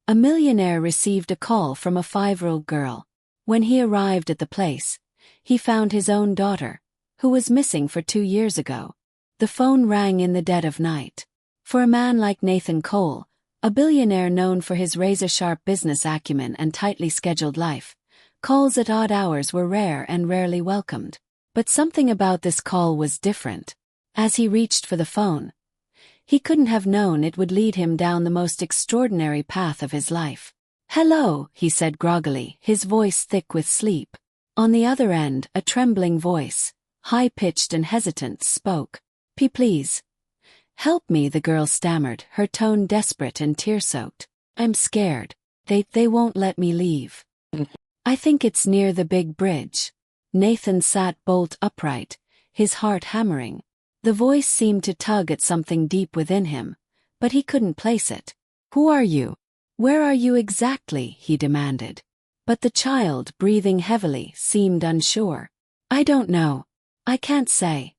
A millionaire received a call from a 5-year-old girl. When he arrived at the place, he found his own daughter, who was missing for 2 years ago. The phone rang in the dead of night. For a man like Nathan Cole, a billionaire known for his razor-sharp business acumen and tightly scheduled life, calls at odd hours were rare and rarely welcomed. But something about this call was different. As he reached for the phone, he couldn't have known it would lead him down the most extraordinary path of his life. "Hello," he said groggily, his voice thick with sleep. On the other end, a trembling voice, high-pitched and hesitant, spoke. Please. Help me," the girl stammered, her tone desperate and tear-soaked. "I'm scared. They won't let me leave. I think it's near the big bridge." Nathan sat bolt upright, his heart hammering. The voice seemed to tug at something deep within him, but he couldn't place it. "Who are you? Where are you exactly?" he demanded. But the child, breathing heavily, seemed unsure. "I don't know. I can't say.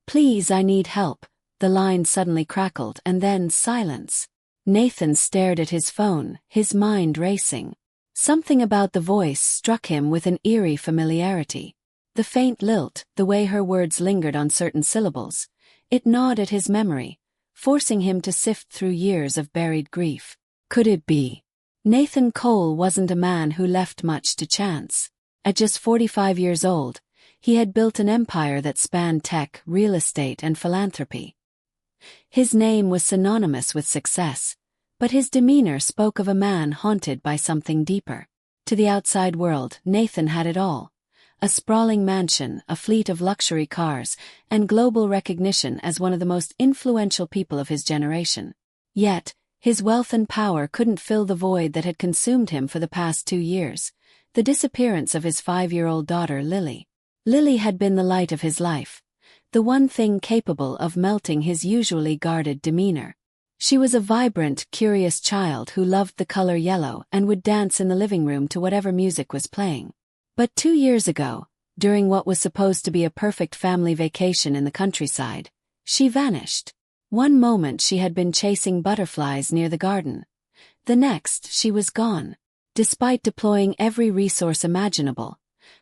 Please, I need help." The line suddenly crackled, and then silence. Nathan stared at his phone, his mind racing. Something about the voice struck him with an eerie familiarity. The faint lilt, the way her words lingered on certain syllables, it gnawed at his memory, forcing him to sift through years of buried grief. Could it be? Nathan Cole wasn't a man who left much to chance. At just 45 years old, he had built an empire that spanned tech, real estate, and philanthropy. His name was synonymous with success, but his demeanor spoke of a man haunted by something deeper. To the outside world, Nathan had it all. A sprawling mansion, a fleet of luxury cars, and global recognition as one of the most influential people of his generation. Yet, his wealth and power couldn't fill the void that had consumed him for the past 2 years, the disappearance of his 5-year-old daughter Lily. Lily had been the light of his life, the one thing capable of melting his usually guarded demeanor. She was a vibrant, curious child who loved the color yellow and would dance in the living room to whatever music was playing. But 2 years ago, during what was supposed to be a perfect family vacation in the countryside, she vanished. One moment she had been chasing butterflies near the garden. The next, she was gone. Despite deploying every resource imaginable,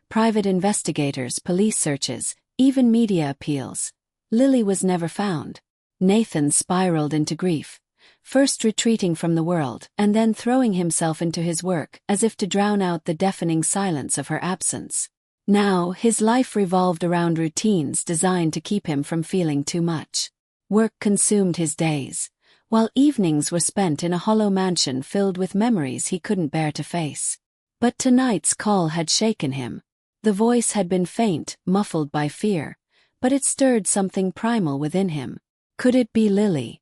private investigators, police searches, even media appeals, Lily was never found. Nathan spiraled into grief, first retreating from the world and then throwing himself into his work as if to drown out the deafening silence of her absence. Now, his life revolved around routines designed to keep him from feeling too much. Work consumed his days, while evenings were spent in a hollow mansion filled with memories he couldn't bear to face. But tonight's call had shaken him. The voice had been faint, muffled by fear, but it stirred something primal within him. Could it be Lily?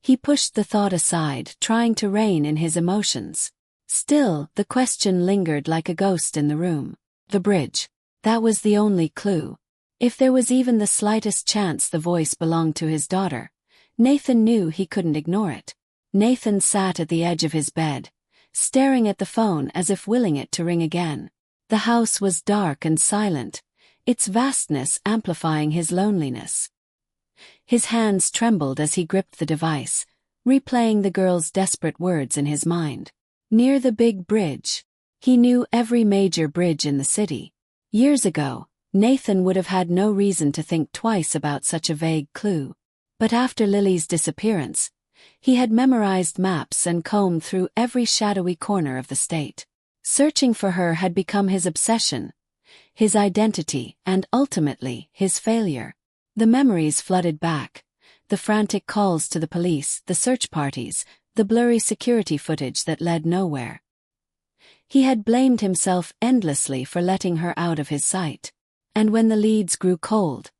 He pushed the thought aside, trying to rein in his emotions. Still, the question lingered like a ghost in the room. The bridge. That was the only clue. If there was even the slightest chance the voice belonged to his daughter, Nathan knew he couldn't ignore it. Nathan sat at the edge of his bed, staring at the phone as if willing it to ring again. The house was dark and silent, its vastness amplifying his loneliness. His hands trembled as he gripped the device, replaying the girl's desperate words in his mind. Near the big bridge. He knew every major bridge in the city. Years ago, Nathan would have had no reason to think twice about such a vague clue. But after Lily's disappearance, he had memorized maps and combed through every shadowy corner of the state. Searching for her had become his obsession, his identity, and ultimately, his failure. The memories flooded back. The frantic calls to the police, the search parties, the blurry security footage that led nowhere. He had blamed himself endlessly for letting her out of his sight. And when the leads grew cold,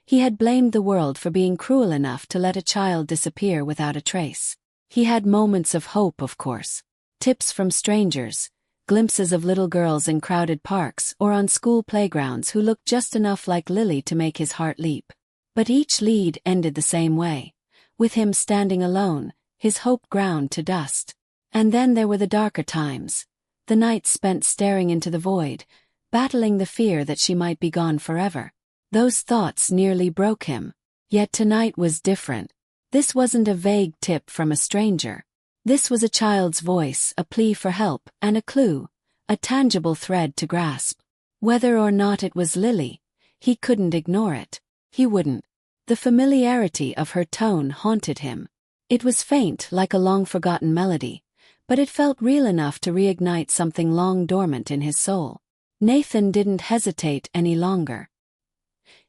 he had blamed the world for being cruel enough to let a child disappear without a trace. He had moments of hope, of course. Tips from strangers, glimpses of little girls in crowded parks or on school playgrounds who looked just enough like Lily to make his heart leap. But each lead ended the same way, with him standing alone, his hope ground to dust. And then there were the darker times, the nights spent staring into the void, battling the fear that she might be gone forever. Those thoughts nearly broke him. Yet tonight was different. This wasn't a vague tip from a stranger. This was a child's voice, a plea for help, and a clue, a tangible thread to grasp. Whether or not it was Lily, he couldn't ignore it. He wouldn't. The familiarity of her tone haunted him. It was faint, like a long-forgotten melody, but it felt real enough to reignite something long dormant in his soul. Nathan didn't hesitate any longer.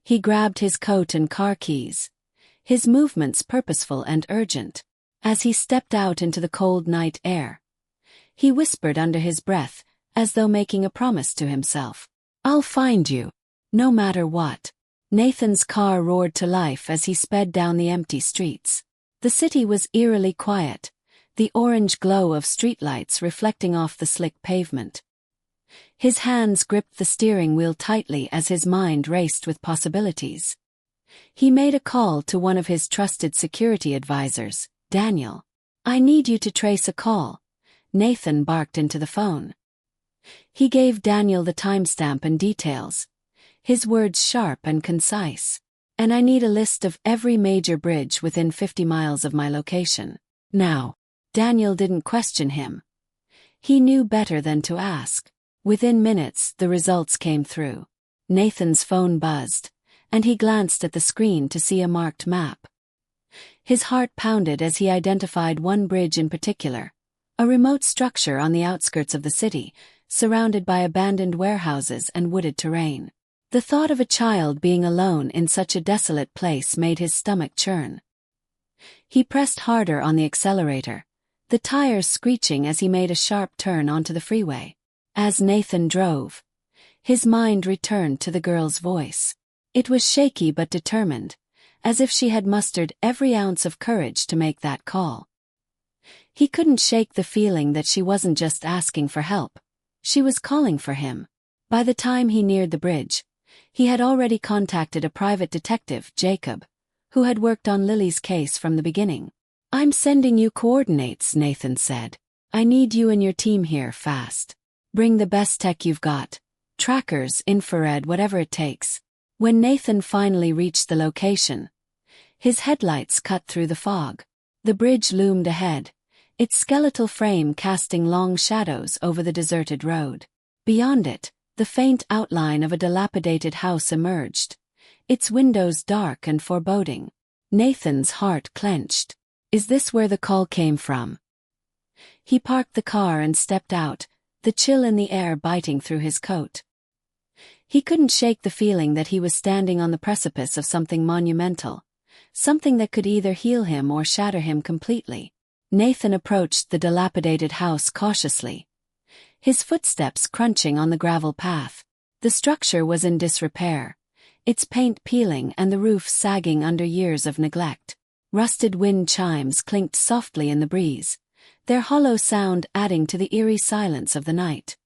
He grabbed his coat and car keys, his movements purposeful and urgent. As he stepped out into the cold night air, he whispered under his breath, as though making a promise to himself. "I'll find you, no matter what." Nathan's car roared to life as he sped down the empty streets. The city was eerily quiet, the orange glow of streetlights reflecting off the slick pavement. His hands gripped the steering wheel tightly as his mind raced with possibilities. He made a call to one of his trusted security advisors, Daniel. "I need you to trace a call," Nathan barked into the phone. He gave Daniel the timestamp and details, his words sharp and concise. "And I need a list of every major bridge within 50 miles of my location. Now." Daniel didn't question him. He knew better than to ask. Within minutes, the results came through. Nathan's phone buzzed, and he glanced at the screen to see a marked map. His heart pounded as he identified one bridge in particular, a remote structure on the outskirts of the city, surrounded by abandoned warehouses and wooded terrain. The thought of a child being alone in such a desolate place made his stomach churn. He pressed harder on the accelerator, the tires screeching as he made a sharp turn onto the freeway. As Nathan drove, his mind returned to the girl's voice. It was shaky but determined, as if she had mustered every ounce of courage to make that call. He couldn't shake the feeling that she wasn't just asking for help, she was calling for him. By the time he neared the bridge, he had already contacted a private detective, Jacob, who had worked on Lily's case from the beginning. "I'm sending you coordinates," Nathan said. "I need you and your team here fast. Bring the best tech you've got. Trackers, infrared, whatever it takes." When Nathan finally reached the location, his headlights cut through the fog. The bridge loomed ahead, its skeletal frame casting long shadows over the deserted road. Beyond it, the faint outline of a dilapidated house emerged, its windows dark and foreboding. Nathan's heart clenched. Is this where the call came from? He parked the car and stepped out, the chill in the air biting through his coat. He couldn't shake the feeling that he was standing on the precipice of something monumental, something that could either heal him or shatter him completely. Nathan approached the dilapidated house cautiously, his footsteps crunching on the gravel path. The structure was in disrepair, its paint peeling and the roof sagging under years of neglect. Rusted wind chimes clinked softly in the breeze, their hollow sound adding to the eerie silence of the night.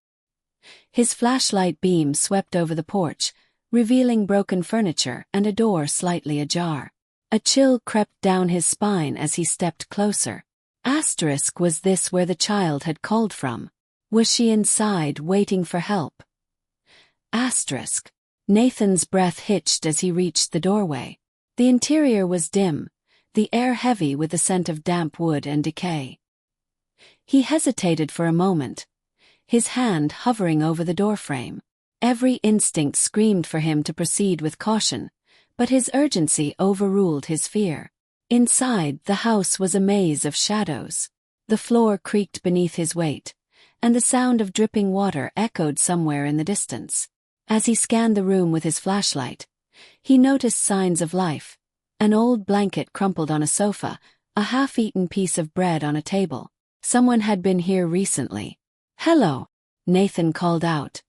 His flashlight beam swept over the porch, revealing broken furniture and a door slightly ajar. A chill crept down his spine as he stepped closer. Was this where the child had called from? Was she inside, waiting for help? Nathan's breath hitched as he reached the doorway. The interior was dim, the air heavy with the scent of damp wood and decay. He hesitated for a moment, his hand hovering over the doorframe. Every instinct screamed for him to proceed with caution, but his urgency overruled his fear. Inside, the house was a maze of shadows. The floor creaked beneath his weight, and the sound of dripping water echoed somewhere in the distance. As he scanned the room with his flashlight, he noticed signs of life. An old blanket crumpled on a sofa, a half-eaten piece of bread on a table. Someone had been here recently. "Hello," Nathan called out,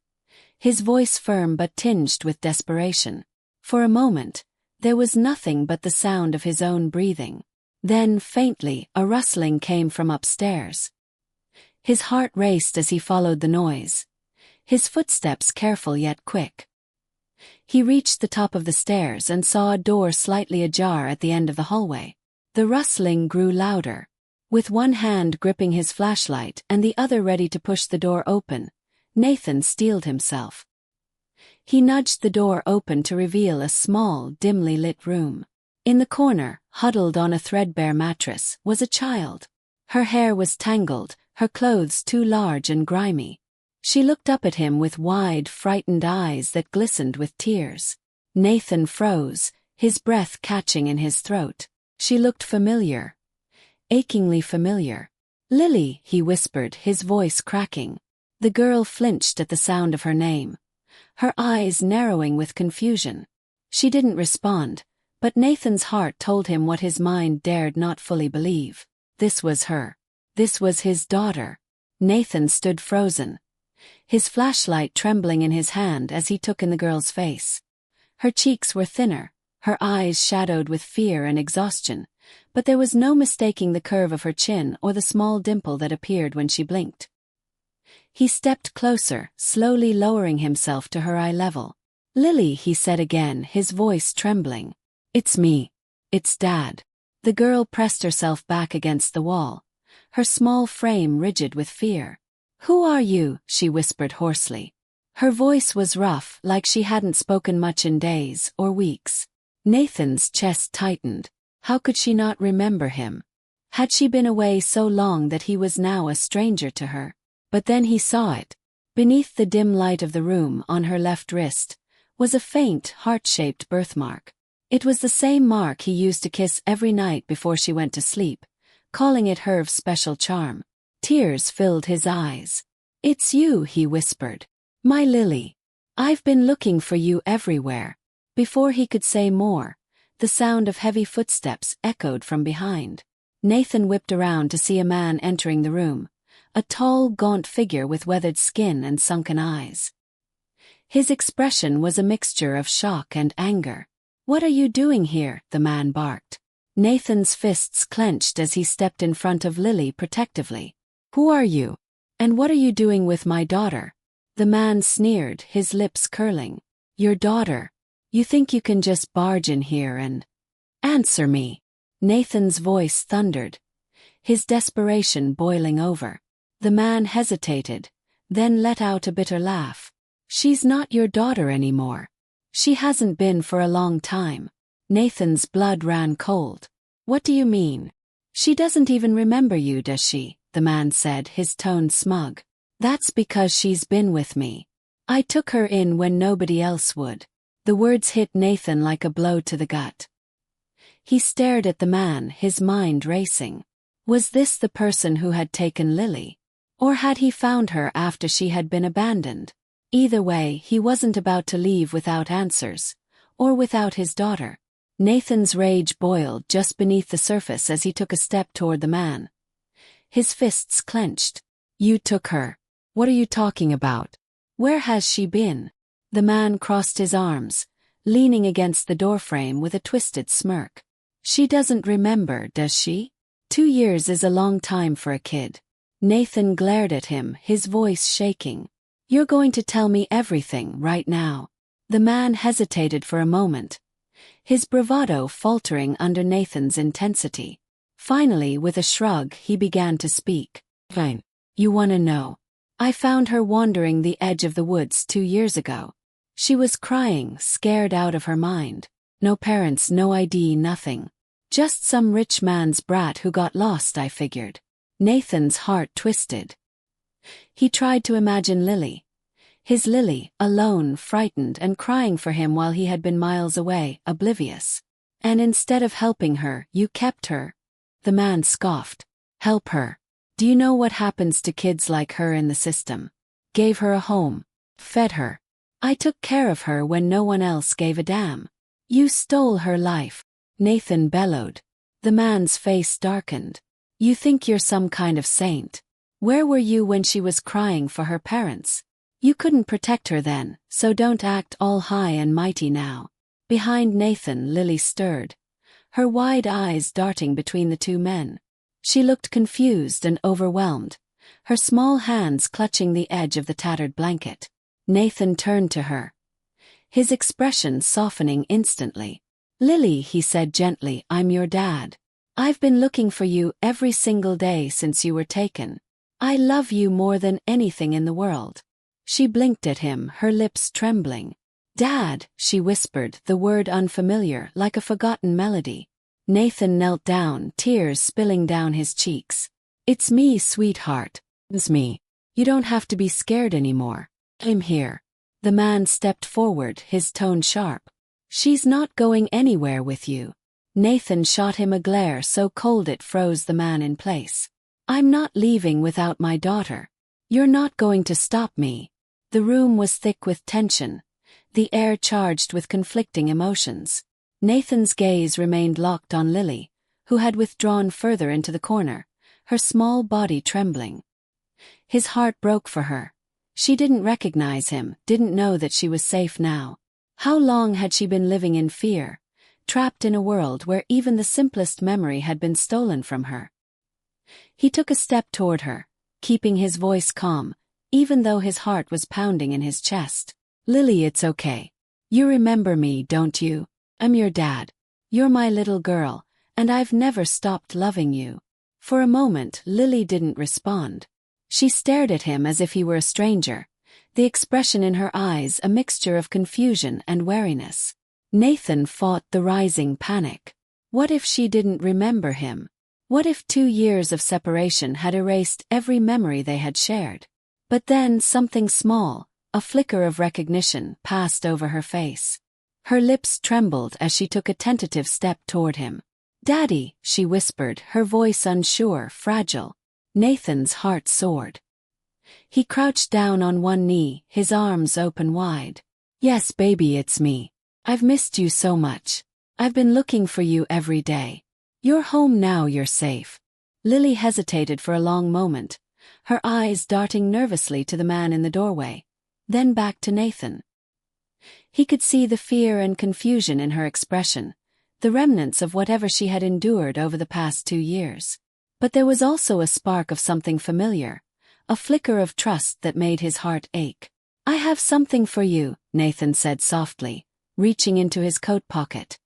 his voice firm but tinged with desperation. For a moment, there was nothing but the sound of his own breathing. Then, faintly, a rustling came from upstairs. His heart raced as he followed the noise, his footsteps careful yet quick. He reached the top of the stairs and saw a door slightly ajar at the end of the hallway. The rustling grew louder. With one hand gripping his flashlight and the other ready to push the door open, Nathan steeled himself. He nudged the door open to reveal a small, dimly lit room. In the corner, huddled on a threadbare mattress, was a child. Her hair was tangled, her clothes too large and grimy. She looked up at him with wide, frightened eyes that glistened with tears. Nathan froze, his breath catching in his throat. She looked familiar. Achingly familiar. "Lily," he whispered, his voice cracking. The girl flinched at the sound of her name, her eyes narrowing with confusion. She didn't respond, but Nathan's heart told him what his mind dared not fully believe. This was her. This was his daughter. Nathan stood frozen, his flashlight trembling in his hand as he took in the girl's face. Her cheeks were thinner, her eyes shadowed with fear and exhaustion, but there was no mistaking the curve of her chin or the small dimple that appeared when she blinked. He stepped closer, slowly lowering himself to her eye level. "Lily," he said again, his voice trembling. "It's me. It's Dad." The girl pressed herself back against the wall, her small frame rigid with fear. "Who are you?" she whispered hoarsely. Her voice was rough, like she hadn't spoken much in days or weeks. Nathan's chest tightened. How could she not remember him? Had she been away so long that he was now a stranger to her? But then he saw it. Beneath the dim light of the room, on her left wrist, was a faint, heart-shaped birthmark. It was the same mark he used to kiss every night before she went to sleep, calling it Herve's special charm. Tears filled his eyes. "It's you," he whispered. "My Lily. I've been looking for you everywhere." Before he could say more, the sound of heavy footsteps echoed from behind. Nathan whipped around to see a man entering the room, a tall, gaunt figure with weathered skin and sunken eyes. His expression was a mixture of shock and anger. "What are you doing here?" the man barked. Nathan's fists clenched as he stepped in front of Lily protectively. "Who are you? And what are you doing with my daughter?" The man sneered, his lips curling. "Your daughter? You think you can just barge in here and answer me?" Nathan's voice thundered, his desperation boiling over. The man hesitated, then let out a bitter laugh. "She's not your daughter anymore. She hasn't been for a long time." Nathan's blood ran cold. "What do you mean? She doesn't even remember you, does she?" the man said, his tone smug. "That's because she's been with me. I took her in when nobody else would." The words hit Nathan like a blow to the gut. He stared at the man, his mind racing. Was this the person who had taken Lily? Or had he found her after she had been abandoned? Either way, he wasn't about to leave without answers, or without his daughter. Nathan's rage boiled just beneath the surface as he took a step toward the man. His fists clenched. "You took her. What are you talking about? Where has she been?" The man crossed his arms, leaning against the doorframe with a twisted smirk. "She doesn't remember, does she? 2 years is a long time for a kid." Nathan glared at him, his voice shaking. "You're going to tell me everything right now." The man hesitated for a moment, his bravado faltering under Nathan's intensity. Finally, with a shrug, he began to speak. "Fine. You want to know? I found her wandering the edge of the woods 2 years ago. She was crying, scared out of her mind. No parents, no ID, nothing. Just some rich man's brat who got lost, I figured." Nathan's heart twisted. He tried to imagine Lily. His Lily, alone, frightened and crying for him while he had been miles away, oblivious. "And instead of helping her, you kept her?" The man scoffed. "Help her? Do you know what happens to kids like her in the system? Gave her a home. Fed her. I took care of her when no one else gave a damn. You stole her life." Nathan bellowed. The man's face darkened. "You think you're some kind of saint? Where were you when she was crying for her parents? You couldn't protect her then, so don't act all high and mighty now." Behind Nathan, Lily stirred, her wide eyes darting between the two men. She looked confused and overwhelmed, her small hands clutching the edge of the tattered blanket. Nathan turned to her, his expression softening instantly. "Lily," he said gently, "I'm your dad. I've been looking for you every single day since you were taken. I love you more than anything in the world." She blinked at him, her lips trembling. "Dad," she whispered, the word unfamiliar, like a forgotten melody. Nathan knelt down, tears spilling down his cheeks. It's me, sweetheart. It's me. You don't have to be scared anymore. I'm here. The man stepped forward, his tone sharp. She's not going anywhere with you. Nathan shot him a glare so cold it froze the man in place. I'm not leaving without my daughter. You're not going to stop me. The room was thick with tension, the air charged with conflicting emotions. Nathan's gaze remained locked on Lily, who had withdrawn further into the corner, her small body trembling. His heart broke for her. She didn't recognize him, didn't know that she was safe now. How long had she been living in fear, trapped in a world where even the simplest memory had been stolen from her? He took a step toward her, keeping his voice calm, even though his heart was pounding in his chest. Lily, it's okay. You remember me, don't you? I'm your dad. You're my little girl, and I've never stopped loving you. For a moment, Lily didn't respond. She stared at him as if he were a stranger, the expression in her eyes a mixture of confusion and wariness. Nathan fought the rising panic. What if she didn't remember him? What if 2 years of separation had erased every memory they had shared? But then something small, a flicker of recognition, passed over her face. Her lips trembled as she took a tentative step toward him. "Daddy," she whispered, her voice unsure, fragile. Nathan's heart soared. He crouched down on one knee, his arms open wide. "Yes, baby, it's me. I've missed you so much. I've been looking for you every day. You're home now, you're safe." Lily hesitated for a long moment, her eyes darting nervously to the man in the doorway, then back to Nathan. He could see the fear and confusion in her expression, the remnants of whatever she had endured over the past 2 years. But there was also a spark of something familiar, a flicker of trust that made his heart ache. "I have something for you," Nathan said softly, reaching into his coat pocket.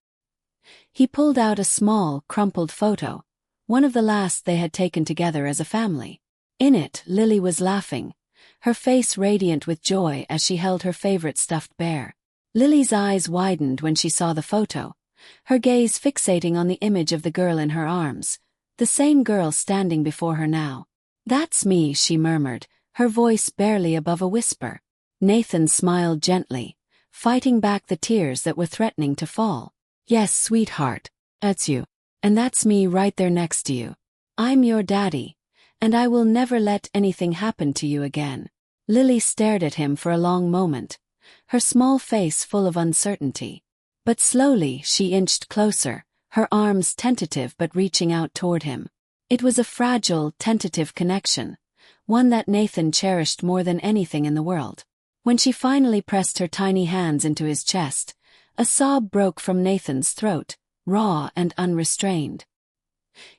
He pulled out a small, crumpled photo, one of the last they had taken together as a family. In it, Lily was laughing, her face radiant with joy as she held her favorite stuffed bear. Lily's eyes widened when she saw the photo, her gaze fixating on the image of the girl in her arms, the same girl standing before her now. "That's me," she murmured, her voice barely above a whisper. Nathan smiled gently, fighting back the tears that were threatening to fall. "Yes, sweetheart, that's you. And that's me right there next to you. I'm your daddy, and I will never let anything happen to you again." Lily stared at him for a long moment, her small face full of uncertainty. But slowly she inched closer, her arms tentative but reaching out toward him. It was a fragile, tentative connection, one that Nathan cherished more than anything in the world. When she finally pressed her tiny hands into his chest, a sob broke from Nathan's throat, raw and unrestrained.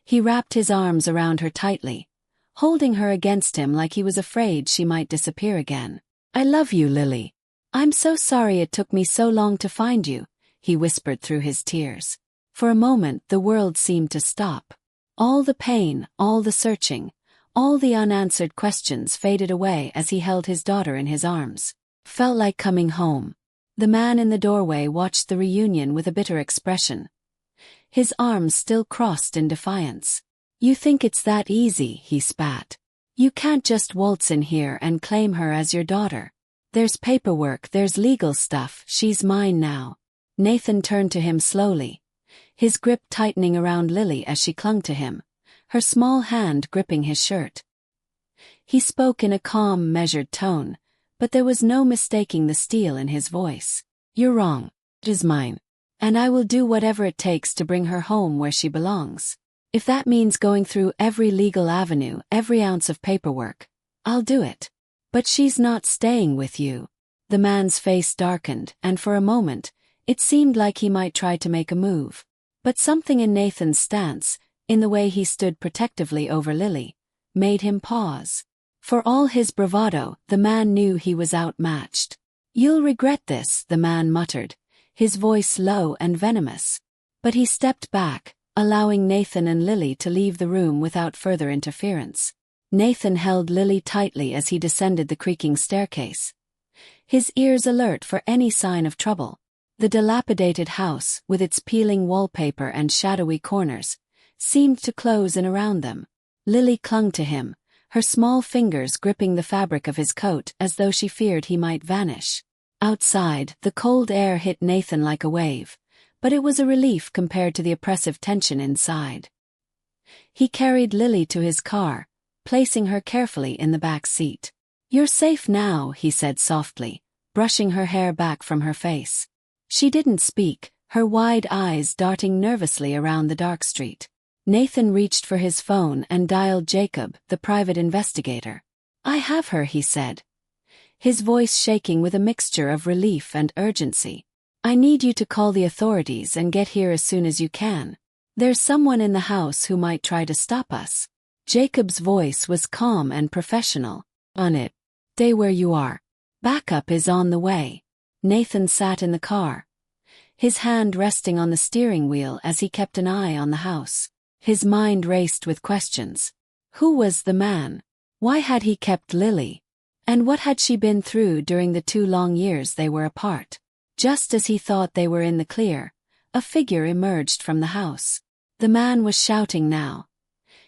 He wrapped his arms around her tightly, holding her against him like he was afraid she might disappear again. "I love you, Lily. I'm so sorry it took me so long to find you," he whispered through his tears. For a moment the world seemed to stop. All the pain, all the searching, all the unanswered questions faded away as he held his daughter in his arms. Felt like coming home. The man in the doorway watched the reunion with a bitter expression, his arms still crossed in defiance. "You think it's that easy," he spat. "You can't just waltz in here and claim her as your daughter. There's paperwork, there's legal stuff, she's mine now." Nathan turned to him slowly, his grip tightening around Lily as she clung to him, her small hand gripping his shirt. He spoke in a calm, measured tone, but there was no mistaking the steel in his voice. "You're wrong. It is mine. And I will do whatever it takes to bring her home where she belongs. If that means going through every legal avenue, every ounce of paperwork, I'll do it. But she's not staying with you." The man's face darkened, and for a moment, it seemed like he might try to make a move. But something in Nathan's stance, in the way he stood protectively over Lily, made him pause. For all his bravado, the man knew he was outmatched. "You'll regret this," the man muttered, his voice low and venomous. But he stepped back, allowing Nathan and Lily to leave the room without further interference. Nathan held Lily tightly as he descended the creaking staircase, his ears alert for any sign of trouble. The dilapidated house, with its peeling wallpaper and shadowy corners, seemed to close in around them. Lily clung to him, her small fingers gripping the fabric of his coat as though she feared he might vanish. Outside, the cold air hit Nathan like a wave, but it was a relief compared to the oppressive tension inside. He carried Lily to his car, placing her carefully in the back seat. "You're safe now," he said softly, brushing her hair back from her face. She didn't speak, her wide eyes darting nervously around the dark street. Nathan reached for his phone and dialed Jacob, the private investigator. "I have her," he said, his voice shaking with a mixture of relief and urgency. "I need you to call the authorities and get here as soon as you can. There's someone in the house who might try to stop us." Jacob's voice was calm and professional. "On it. Stay where you are. Backup is on the way." Nathan sat in the car, his hand resting on the steering wheel as he kept an eye on the house. His mind raced with questions. Who was the man? Why had he kept Lily? And what had she been through during the 2 long years they were apart? Just as he thought they were in the clear, a figure emerged from the house. The man was shouting now,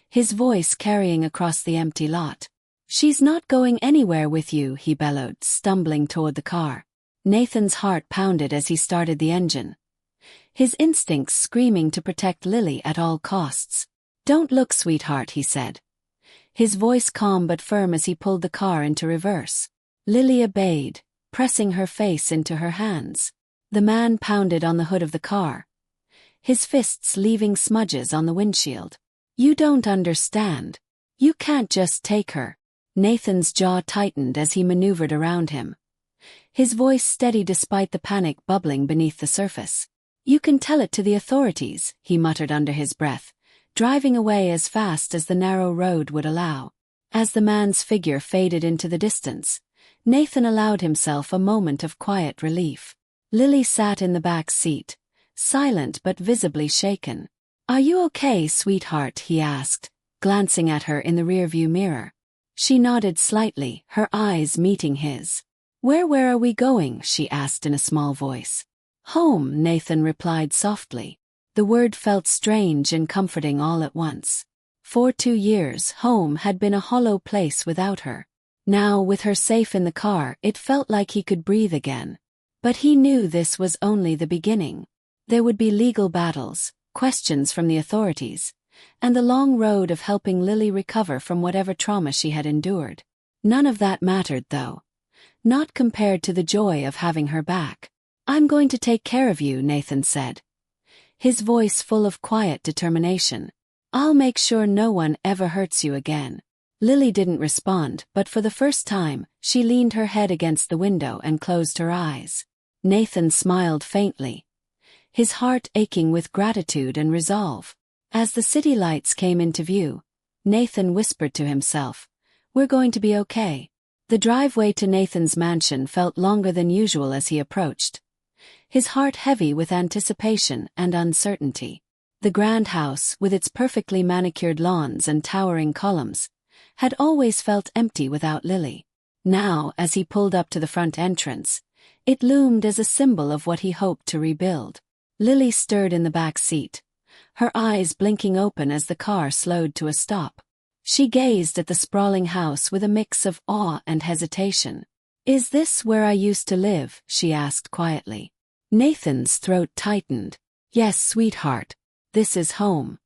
his voice carrying across the empty lot. "She's not going anywhere with you," he bellowed, stumbling toward the car. Nathan's heart pounded as he started the engine, his instincts screaming to protect Lily at all costs. "Don't look, sweetheart," he said, his voice calm but firm as he pulled the car into reverse. Lily obeyed, pressing her face into her hands. The man pounded on the hood of the car, his fists leaving smudges on the windshield. "You don't understand. You can't just take her." Nathan's jaw tightened as he maneuvered around him, his voice steady despite the panic bubbling beneath the surface. "You can tell it to the authorities," he muttered under his breath, driving away as fast as the narrow road would allow. As the man's figure faded into the distance, Nathan allowed himself a moment of quiet relief. Lily sat in the back seat, silent but visibly shaken. "Are you okay, sweetheart?" he asked, glancing at her in the rearview mirror. She nodded slightly, her eyes meeting his. Where are we going?" she asked in a small voice. "Home," Nathan replied softly. The word felt strange and comforting all at once. For 2 years, home had been a hollow place without her. Now, with her safe in the car, it felt like he could breathe again. But he knew this was only the beginning. There would be legal battles, questions from the authorities, and the long road of helping Lily recover from whatever trauma she had endured. None of that mattered, though. Not compared to the joy of having her back. "I'm going to take care of you," Nathan said, his voice full of quiet determination. "I'll make sure no one ever hurts you again." Lily didn't respond, but for the first time, she leaned her head against the window and closed her eyes. Nathan smiled faintly, his heart aching with gratitude and resolve. As the city lights came into view, Nathan whispered to himself, "We're going to be okay." The driveway to Nathan's mansion felt longer than usual as he approached, his heart heavy with anticipation and uncertainty. The grand house, with its perfectly manicured lawns and towering columns, had always felt empty without Lily. Now, as he pulled up to the front entrance, it loomed as a symbol of what he hoped to rebuild. Lily stirred in the back seat, her eyes blinking open as the car slowed to a stop. She gazed at the sprawling house with a mix of awe and hesitation. "Is this where I used to live?" she asked quietly. Nathan's throat tightened. "Yes, sweetheart. This is home."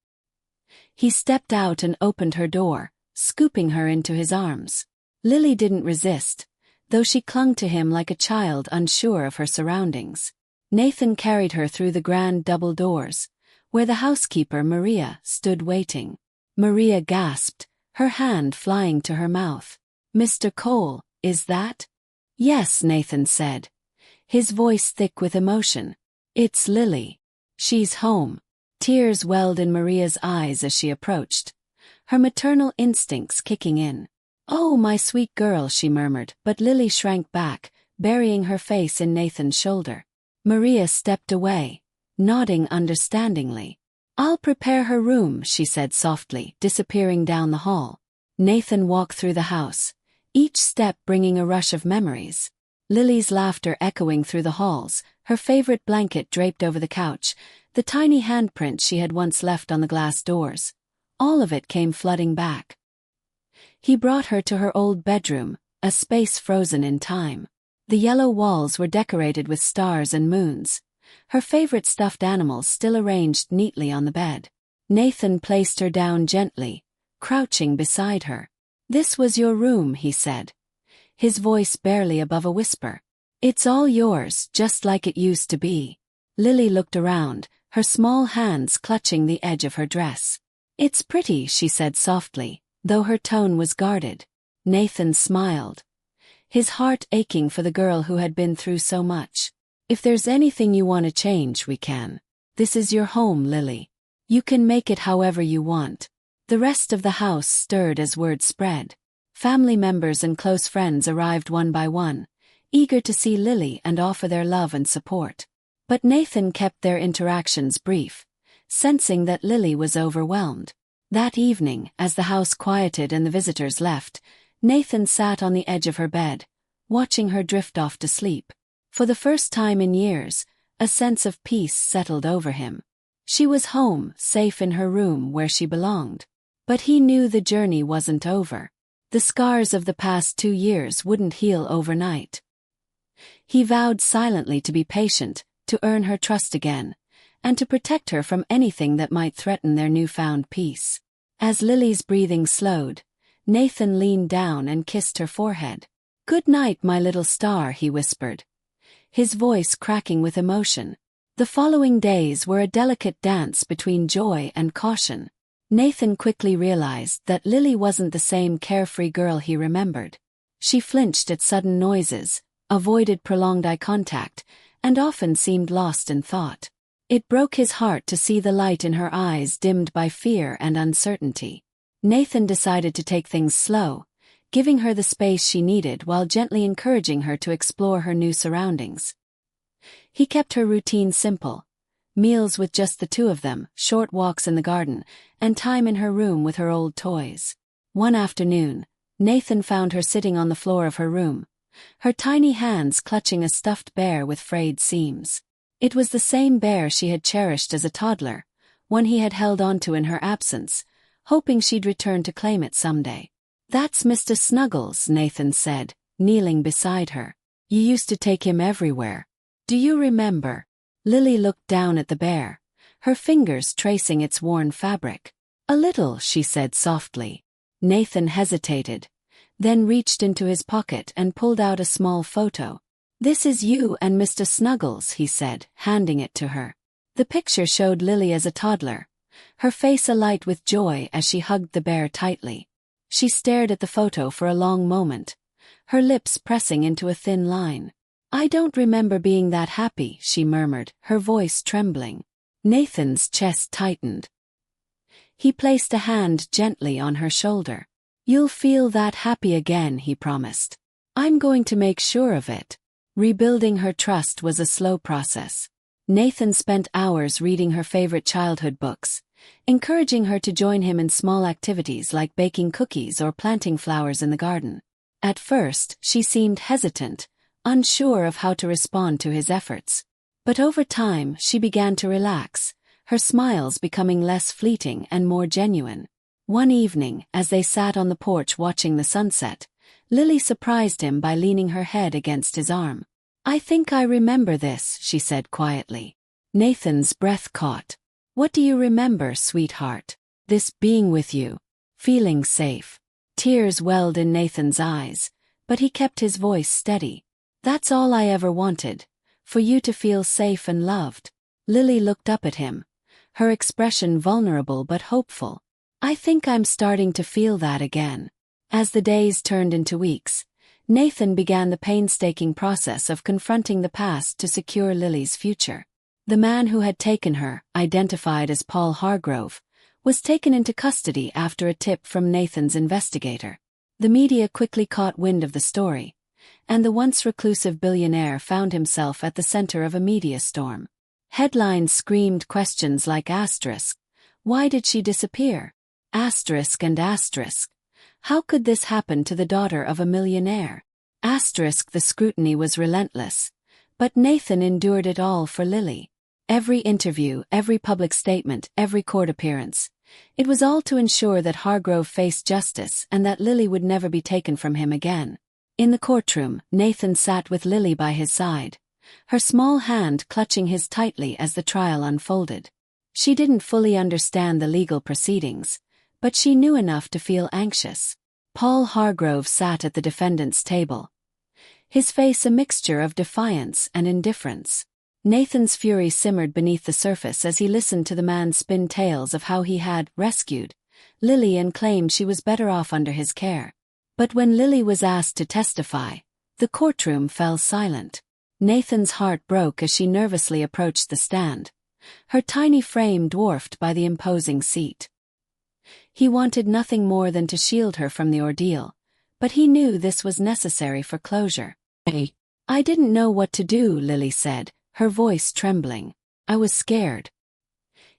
He stepped out and opened her door, scooping her into his arms. Lily didn't resist, though she clung to him like a child unsure of her surroundings. Nathan carried her through the grand double doors, where the housekeeper, Maria, stood waiting. Maria gasped, her hand flying to her mouth. "Mr. Cole, is that?" "Yes," Nathan said, his voice thick with emotion. "It's Lily. She's home." Tears welled in Maria's eyes as she approached, her maternal instincts kicking in. "Oh, my sweet girl," she murmured, but Lily shrank back, burying her face in Nathan's shoulder. Maria stepped away, nodding understandingly. "I'll prepare her room," she said softly, disappearing down the hall. Nathan walked through the house, each step bringing a rush of memories. Lily's laughter echoing through the halls, her favorite blanket draped over the couch, the tiny handprint she had once left on the glass doors. All of it came flooding back. He brought her to her old bedroom, a space frozen in time. The yellow walls were decorated with stars and moons, her favorite stuffed animals still arranged neatly on the bed. Nathan placed her down gently, crouching beside her. "This was your room," he said, his voice barely above a whisper. "It's all yours, just like it used to be." Lily looked around, her small hands clutching the edge of her dress. "It's pretty," she said softly, though her tone was guarded. Nathan smiled, his heart aching for the girl who had been through so much. "If there's anything you want to change, we can. This is your home, Lily. You can make it however you want." The rest of the house stirred as word spread. Family members and close friends arrived one by one, eager to see Lily and offer their love and support. But Nathan kept their interactions brief, sensing that Lily was overwhelmed. That evening, as the house quieted and the visitors left, Nathan sat on the edge of her bed, watching her drift off to sleep. For the first time in years, a sense of peace settled over him. She was home, safe in her room where she belonged. But he knew the journey wasn't over. The scars of the past 2 years wouldn't heal overnight. He vowed silently to be patient, to earn her trust again, and to protect her from anything that might threaten their newfound peace. As Lily's breathing slowed, Nathan leaned down and kissed her forehead. "Good night, my little star," he whispered, his voice cracking with emotion. The following days were a delicate dance between joy and caution. Nathan quickly realized that Lily wasn't the same carefree girl he remembered. She flinched at sudden noises, avoided prolonged eye contact, and often seemed lost in thought. It broke his heart to see the light in her eyes dimmed by fear and uncertainty. Nathan decided to take things slow, giving her the space she needed while gently encouraging her to explore her new surroundings. He kept her routine simple: meals with just the two of them, short walks in the garden, and time in her room with her old toys. One afternoon, Nathan found her sitting on the floor of her room, her tiny hands clutching a stuffed bear with frayed seams. It was the same bear she had cherished as a toddler, one he had held onto in her absence, hoping she'd return to claim it someday. "That's Mr. Snuggles," Nathan said, kneeling beside her. "You used to take him everywhere. Do you remember?" Lily looked down at the bear, her fingers tracing its worn fabric. "A little," she said softly. Nathan hesitated, then reached into his pocket and pulled out a small photo. "This is you and Mr. Snuggles," he said, handing it to her. The picture showed Lily as a toddler, her face alight with joy as she hugged the bear tightly. She stared at the photo for a long moment, her lips pressing into a thin line. "I don't remember being that happy," she murmured, her voice trembling. Nathan's chest tightened. He placed a hand gently on her shoulder. "You'll feel that happy again," he promised. "I'm going to make sure of it." Rebuilding her trust was a slow process. Nathan spent hours reading her favorite childhood books, encouraging her to join him in small activities like baking cookies or planting flowers in the garden. At first, she seemed hesitant, unsure of how to respond to his efforts. But over time, she began to relax, her smiles becoming less fleeting and more genuine. One evening, as they sat on the porch watching the sunset, Lily surprised him by leaning her head against his arm. "I think I remember this," she said quietly. Nathan's breath caught. "What do you remember, sweetheart?" "This being with you. Feeling safe." Tears welled in Nathan's eyes, but he kept his voice steady. "That's all I ever wanted, for you to feel safe and loved." Lily looked up at him, her expression vulnerable but hopeful. "I think I'm starting to feel that again." As the days turned into weeks, Nathan began the painstaking process of confronting the past to secure Lily's future. The man who had taken her, identified as Paul Hargrove, was taken into custody after a tip from Nathan's investigator. The media quickly caught wind of the story, and the once reclusive billionaire found himself at the center of a media storm. Headlines screamed questions like asterisk, "Why did she disappear?" Asterisk and asterisk, "How could this happen to the daughter of a millionaire?" Asterisk. The scrutiny was relentless, but Nathan endured it all for Lily. Every interview, every public statement, every court appearance, It was all to ensure that Hargrove faced justice and that Lily would never be taken from him again. In the courtroom, Nathan sat with Lily by his side, her small hand clutching his tightly as the trial unfolded. She didn't fully understand the legal proceedings, but she knew enough to feel anxious. Paul Hargrove sat at the defendant's table, his face a mixture of defiance and indifference. Nathan's fury simmered beneath the surface as he listened to the man spin tales of how he had rescued Lily and claimed she was better off under his care. But when Lily was asked to testify, the courtroom fell silent. Nathan's heart broke as she nervously approached the stand, her tiny frame dwarfed by the imposing seat. He wanted nothing more than to shield her from the ordeal, but he knew this was necessary for closure. I didn't know what to do, Lily said, her voice trembling. I was scared.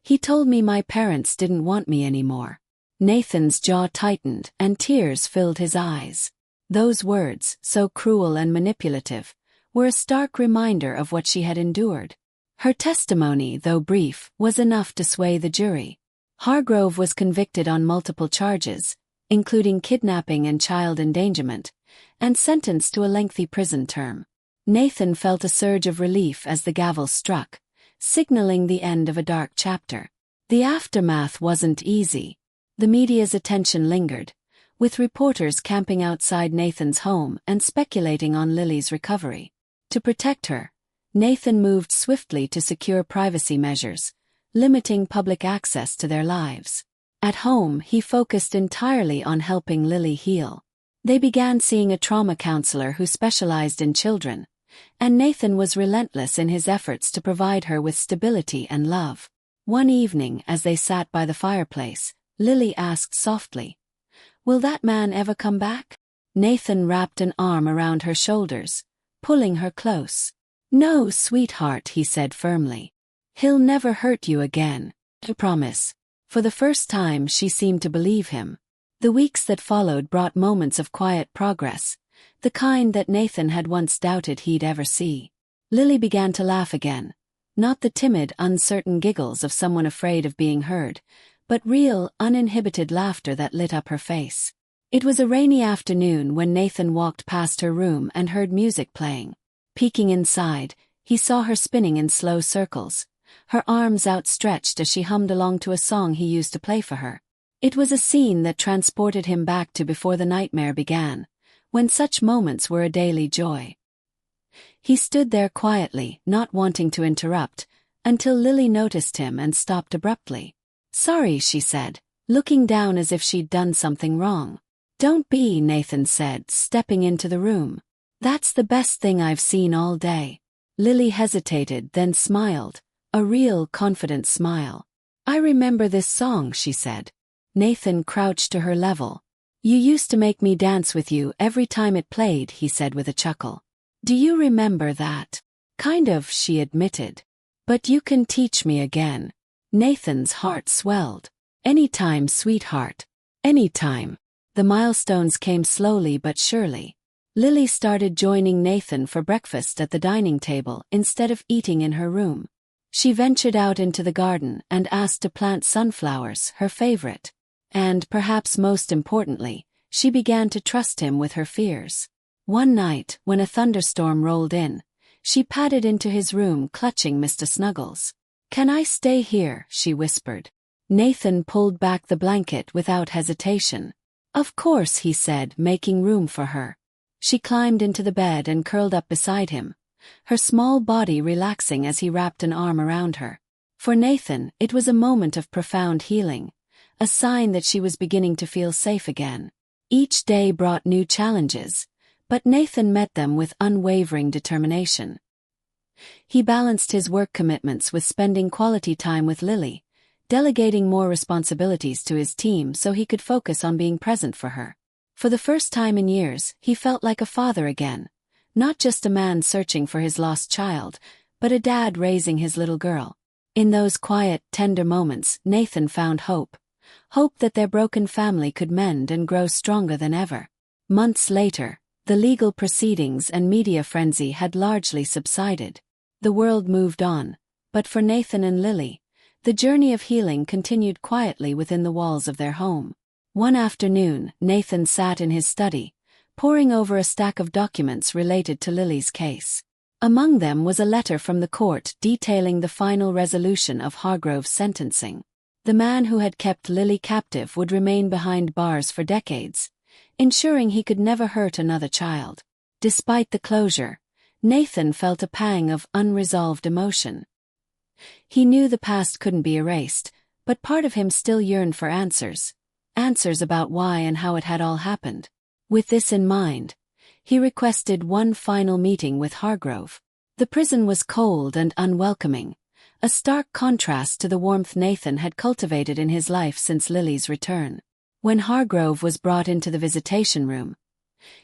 He told me my parents didn't want me anymore. Nathan's jaw tightened and tears filled his eyes. Those words, so cruel and manipulative, were a stark reminder of what she had endured. Her testimony, though brief, was enough to sway the jury. Hargrove was convicted on multiple charges, including kidnapping and child endangerment, and sentenced to a lengthy prison term. Nathan felt a surge of relief as the gavel struck, signaling the end of a dark chapter. The aftermath wasn't easy. The media's attention lingered, with reporters camping outside Nathan's home and speculating on Lily's recovery. To protect her, Nathan moved swiftly to secure privacy measures, limiting public access to their lives. At home, he focused entirely on helping Lily heal. They began seeing a trauma counselor who specialized in children, and Nathan was relentless in his efforts to provide her with stability and love. One evening, as they sat by the fireplace, Lily asked softly, "Will that man ever come back?" Nathan wrapped an arm around her shoulders, pulling her close. "No, sweetheart," he said firmly. "He'll never hurt you again. I promise." For the first time she seemed to believe him. The weeks that followed brought moments of quiet progress, the kind that Nathan had once doubted he'd ever see. Lily began to laugh again, not the timid, uncertain giggles of someone afraid of being heard, but real, uninhibited laughter that lit up her face. It was a rainy afternoon when Nathan walked past her room and heard music playing. Peeking inside, he saw her spinning in slow circles, her arms outstretched as she hummed along to a song he used to play for her. It was a scene that transported him back to before the nightmare began, when such moments were a daily joy. He stood there quietly, not wanting to interrupt, until Lily noticed him and stopped abruptly. "Sorry," she said, looking down as if she'd done something wrong. "Don't be," Nathan said, stepping into the room. "That's the best thing I've seen all day." Lily hesitated, then smiled, a real, confident smile. "I remember this song," she said. Nathan crouched to her level. "You used to make me dance with you every time it played," he said with a chuckle. "Do you remember that?" "Kind of," she admitted. "But you can teach me again." Nathan's heart swelled. "Anytime, sweetheart. Anytime." The milestones came slowly but surely. Lily started joining Nathan for breakfast at the dining table instead of eating in her room. She ventured out into the garden and asked to plant sunflowers, her favorite. And, perhaps most importantly, she began to trust him with her fears. One night, when a thunderstorm rolled in, she padded into his room clutching Mr. Snuggles. "Can I stay here?" she whispered. Nathan pulled back the blanket without hesitation. "Of course," he said, making room for her. She climbed into the bed and curled up beside him, her small body relaxing as he wrapped an arm around her. For Nathan, it was a moment of profound healing, a sign that she was beginning to feel safe again. Each day brought new challenges, but Nathan met them with unwavering determination. He balanced his work commitments with spending quality time with Lily, delegating more responsibilities to his team so he could focus on being present for her. For the first time in years, he felt like a father again, not just a man searching for his lost child, but a dad raising his little girl. In those quiet, tender moments, Nathan found hope. Hope that their broken family could mend and grow stronger than ever. Months later, the legal proceedings and media frenzy had largely subsided. The world moved on, but for Nathan and Lily, The journey of healing continued quietly within the walls of their home. One afternoon, Nathan sat in his study, poring over a stack of documents related to Lily's case. Among them was a letter from the court detailing the final resolution of Hargrove's sentencing. The man who had kept Lily captive would remain behind bars for decades, ensuring he could never hurt another child. Despite the closure, Nathan felt a pang of unresolved emotion. He knew the past couldn't be erased, but part of him still yearned for answers about why and how it had all happened. With this in mind, he requested one final meeting with Hargrove. The prison was cold and unwelcoming, a stark contrast to the warmth Nathan had cultivated in his life since Lily's return. When Hargrove was brought into the visitation room,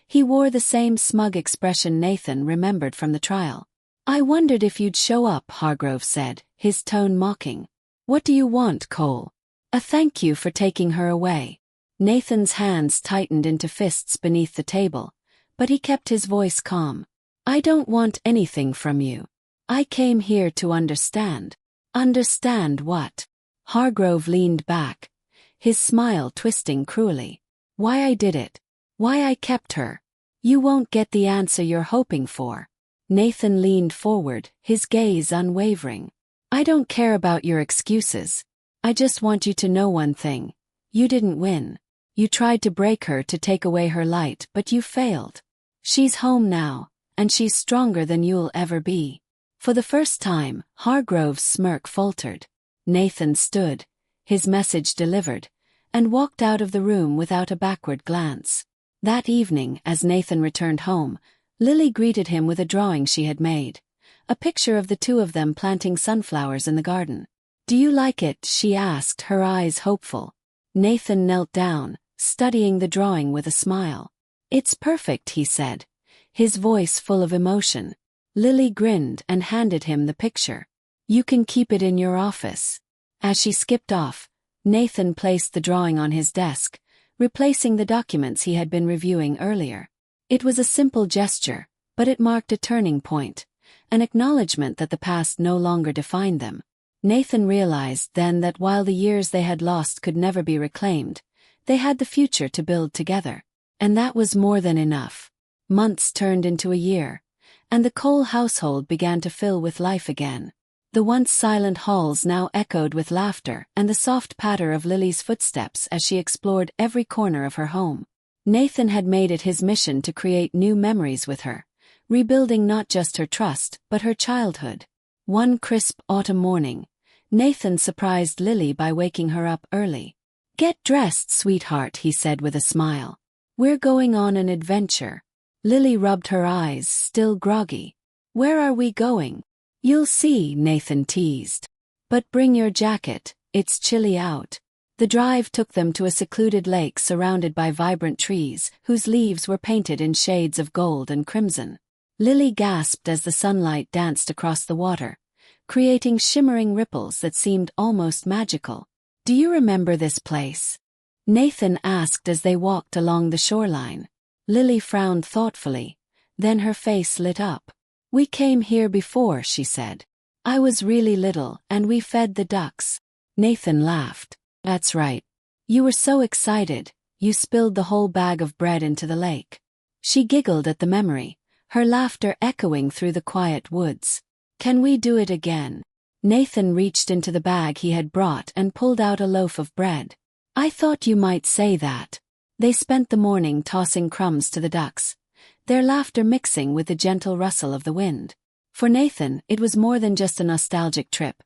he wore the same smug expression Nathan remembered from the trial. "I wondered if you'd show up," Hargrove said, his tone mocking. "What do you want, Cole?" "A thank you for taking her away." Nathan's hands tightened into fists beneath the table, but he kept his voice calm. "I don't want anything from you. I came here to understand." "Understand what?" Hargrove leaned back, his smile twisting cruelly. "Why I did it. Why I kept her. You won't get the answer you're hoping for." Nathan leaned forward, his gaze unwavering. "I don't care about your excuses. I just want you to know one thing. You didn't win. You tried to break her to take away her light, but you failed. She's home now, and she's stronger than you'll ever be." For the first time, Hargrove's smirk faltered. Nathan stood, his message delivered, and walked out of the room without a backward glance. That evening, as Nathan returned home, Lily greeted him with a drawing she had made, a picture of the two of them planting sunflowers in the garden. "Do you like it?" she asked, her eyes hopeful. Nathan knelt down, studying the drawing with a smile. "It's perfect," he said, his voice full of emotion. Lily grinned and handed him the picture. "You can keep it in your office." As she skipped off, Nathan placed the drawing on his desk, replacing the documents he had been reviewing earlier. It was a simple gesture, but it marked a turning point, an acknowledgement that the past no longer defined them. Nathan realized then that while the years they had lost could never be reclaimed, they had the future to build together. And that was more than enough. Months turned into a year, and the Cole household began to fill with life again. The once silent halls now echoed with laughter and the soft patter of Lily's footsteps as she explored every corner of her home. Nathan had made it his mission to create new memories with her, rebuilding not just her trust but her childhood. One crisp autumn morning, Nathan surprised Lily by waking her up early. "Get dressed, sweetheart," he said with a smile. "We're going on an adventure." Lily rubbed her eyes, still groggy. "Where are we going?" "You'll see," Nathan teased. "But bring your jacket, it's chilly out." The drive took them to a secluded lake surrounded by vibrant trees, whose leaves were painted in shades of gold and crimson. Lily gasped as the sunlight danced across the water, creating shimmering ripples that seemed almost magical. "Do you remember this place?" Nathan asked as they walked along the shoreline. Lily frowned thoughtfully, then her face lit up. "We came here before," she said. "I was really little, and we fed the ducks." Nathan laughed. "That's right. You were so excited, you spilled the whole bag of bread into the lake." She giggled at the memory, her laughter echoing through the quiet woods. "Can we do it again?" Nathan reached into the bag he had brought and pulled out a loaf of bread. "I thought you might say that." They spent the morning tossing crumbs to the ducks, their laughter mixing with the gentle rustle of the wind. For Nathan, it was more than just a nostalgic trip.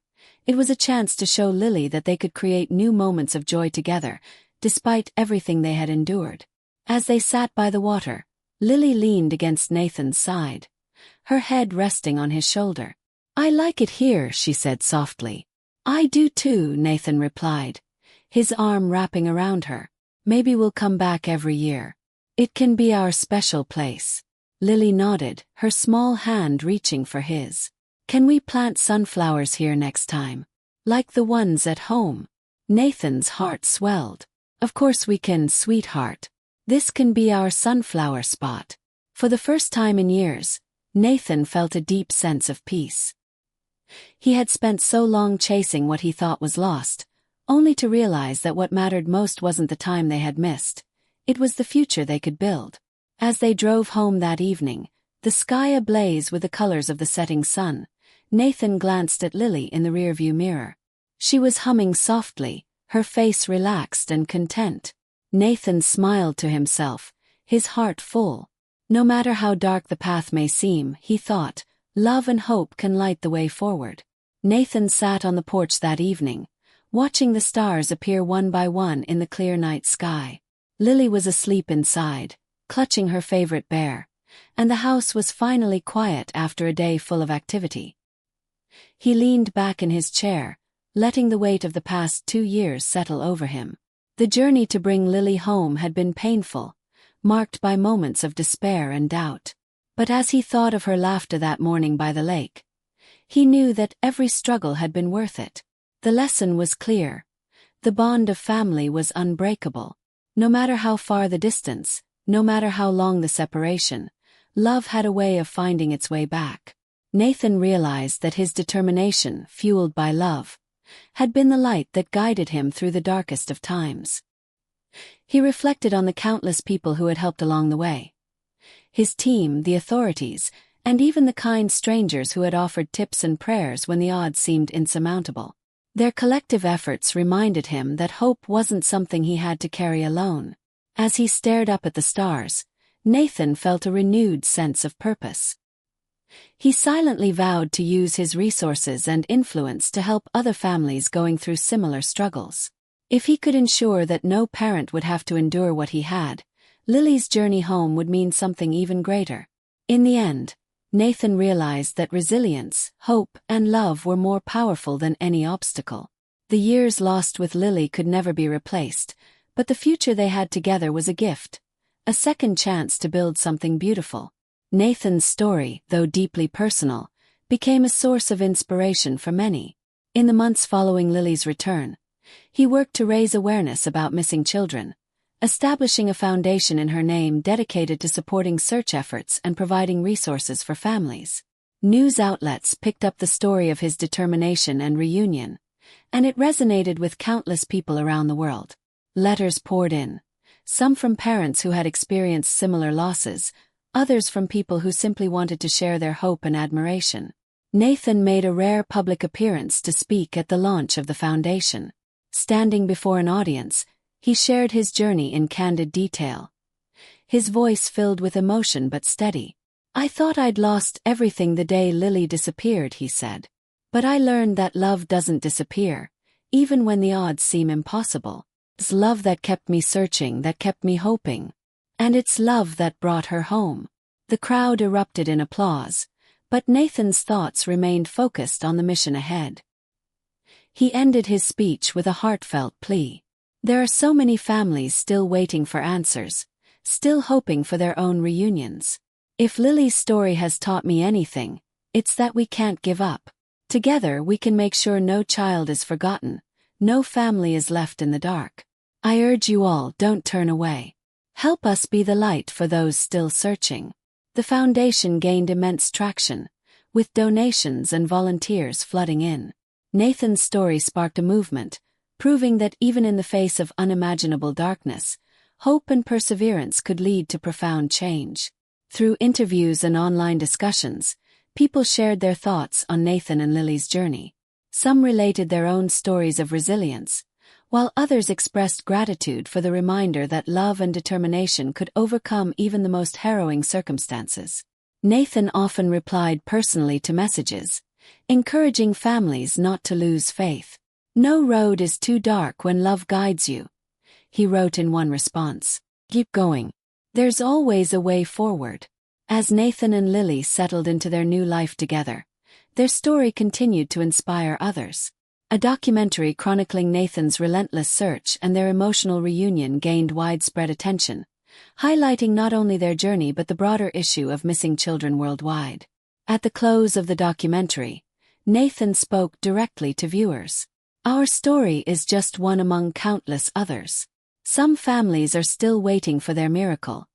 It was a chance to show Lily that they could create new moments of joy together, despite everything they had endured. As they sat by the water, Lily leaned against Nathan's side, her head resting on his shoulder. "I like it here," she said softly. "I do too," Nathan replied, his arm wrapping around her. "Maybe we'll come back every year. It can be our special place." Lily nodded, her small hand reaching for his. "Can we plant sunflowers here next time? Like the ones at home?" Nathan's heart swelled. "Of course we can, sweetheart. This can be our sunflower spot." For the first time in years, Nathan felt a deep sense of peace. He had spent so long chasing what he thought was lost, only to realize that what mattered most wasn't the time they had missed. It was the future they could build. As they drove home that evening, the sky ablaze with the colors of the setting sun, Nathan glanced at Lily in the rearview mirror. She was humming softly, her face relaxed and content. Nathan smiled to himself, his heart full. No matter how dark the path may seem, he thought, love and hope can light the way forward. Nathan sat on the porch that evening, watching the stars appear one by one in the clear night sky. Lily was asleep inside, clutching her favorite bear, and the house was finally quiet after a day full of activity. He leaned back in his chair, letting the weight of the past 2 years settle over him. The journey to bring Lily home had been painful, marked by moments of despair and doubt. But as he thought of her laughter that morning by the lake, he knew that every struggle had been worth it. The lesson was clear. The bond of family was unbreakable. No matter how far the distance, no matter how long the separation, love had a way of finding its way back. Nathan realized that his determination, fueled by love, had been the light that guided him through the darkest of times. He reflected on the countless people who had helped along the way. His team, the authorities, and even the kind strangers who had offered tips and prayers when the odds seemed insurmountable. Their collective efforts reminded him that hope wasn't something he had to carry alone. As he stared up at the stars, Nathan felt a renewed sense of purpose. He silently vowed to use his resources and influence to help other families going through similar struggles. If he could ensure that no parent would have to endure what he had, Lily's journey home would mean something even greater. In the end, Nathan realized that resilience, hope, and love were more powerful than any obstacle. The years lost with Lily could never be replaced, but the future they had together was a gift, a second chance to build something beautiful. Nathan's story, though deeply personal, became a source of inspiration for many. In the months following Lily's return, he worked to raise awareness about missing children, establishing a foundation in her name dedicated to supporting search efforts and providing resources for families. News outlets picked up the story of his determination and reunion, and it resonated with countless people around the world. Letters poured in, some from parents who had experienced similar losses, others from people who simply wanted to share their hope and admiration. Nathan made a rare public appearance to speak at the launch of the foundation. Standing before an audience, he shared his journey in candid detail. His voice filled with emotion but steady. "I thought I'd lost everything the day Lily disappeared," he said. "But I learned that love doesn't disappear, even when the odds seem impossible. It's love that kept me searching, that kept me hoping. And it's love that brought her home." The crowd erupted in applause, but Nathan's thoughts remained focused on the mission ahead. He ended his speech with a heartfelt plea. There are so many families still waiting for answers, still hoping for their own reunions. If Lily's story has taught me anything, it's that we can't give up. Together we can make sure no child is forgotten, no family is left in the dark. I urge you all, don't turn away. Help us be the light for those still searching. The foundation gained immense traction, with donations and volunteers flooding in. Nathan's story sparked a movement, proving that even in the face of unimaginable darkness, hope and perseverance could lead to profound change. Through interviews and online discussions, people shared their thoughts on Nathan and Lily's journey. Some related their own stories of resilience, while others expressed gratitude for the reminder that love and determination could overcome even the most harrowing circumstances. Nathan often replied personally to messages, encouraging families not to lose faith. "No road is too dark when love guides you," he wrote in one response. "Keep going. There's always a way forward." As Nathan and Lily settled into their new life together, their story continued to inspire others. A documentary chronicling Nathan's relentless search and their emotional reunion gained widespread attention, highlighting not only their journey but the broader issue of missing children worldwide. At the close of the documentary, Nathan spoke directly to viewers. "Our story is just one among countless others. Some families are still waiting for their miracle,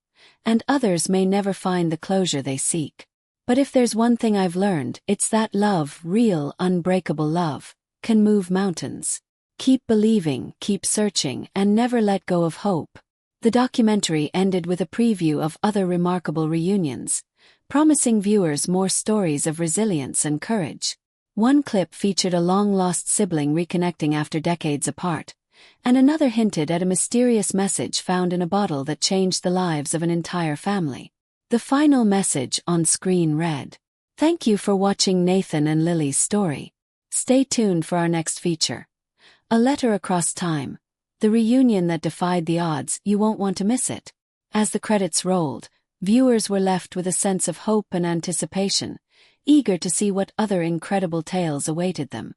and others may never find the closure they seek. But if there's one thing I've learned, it's that love, real, unbreakable love, can move mountains. Keep believing, keep searching, and never let go of hope. The documentary ended with a preview of other remarkable reunions, promising viewers more stories of resilience and courage. One clip featured a long-lost sibling reconnecting after decades apart, and another hinted at a mysterious message found in a bottle that changed the lives of an entire family. The final message on screen read, "Thank you for watching Nathan and Lily's story. Stay tuned for our next feature. A Letter Across Time, the reunion that defied the odds. You won't want to miss it." As the credits rolled, viewers were left with a sense of hope and anticipation, eager to see what other incredible tales awaited them.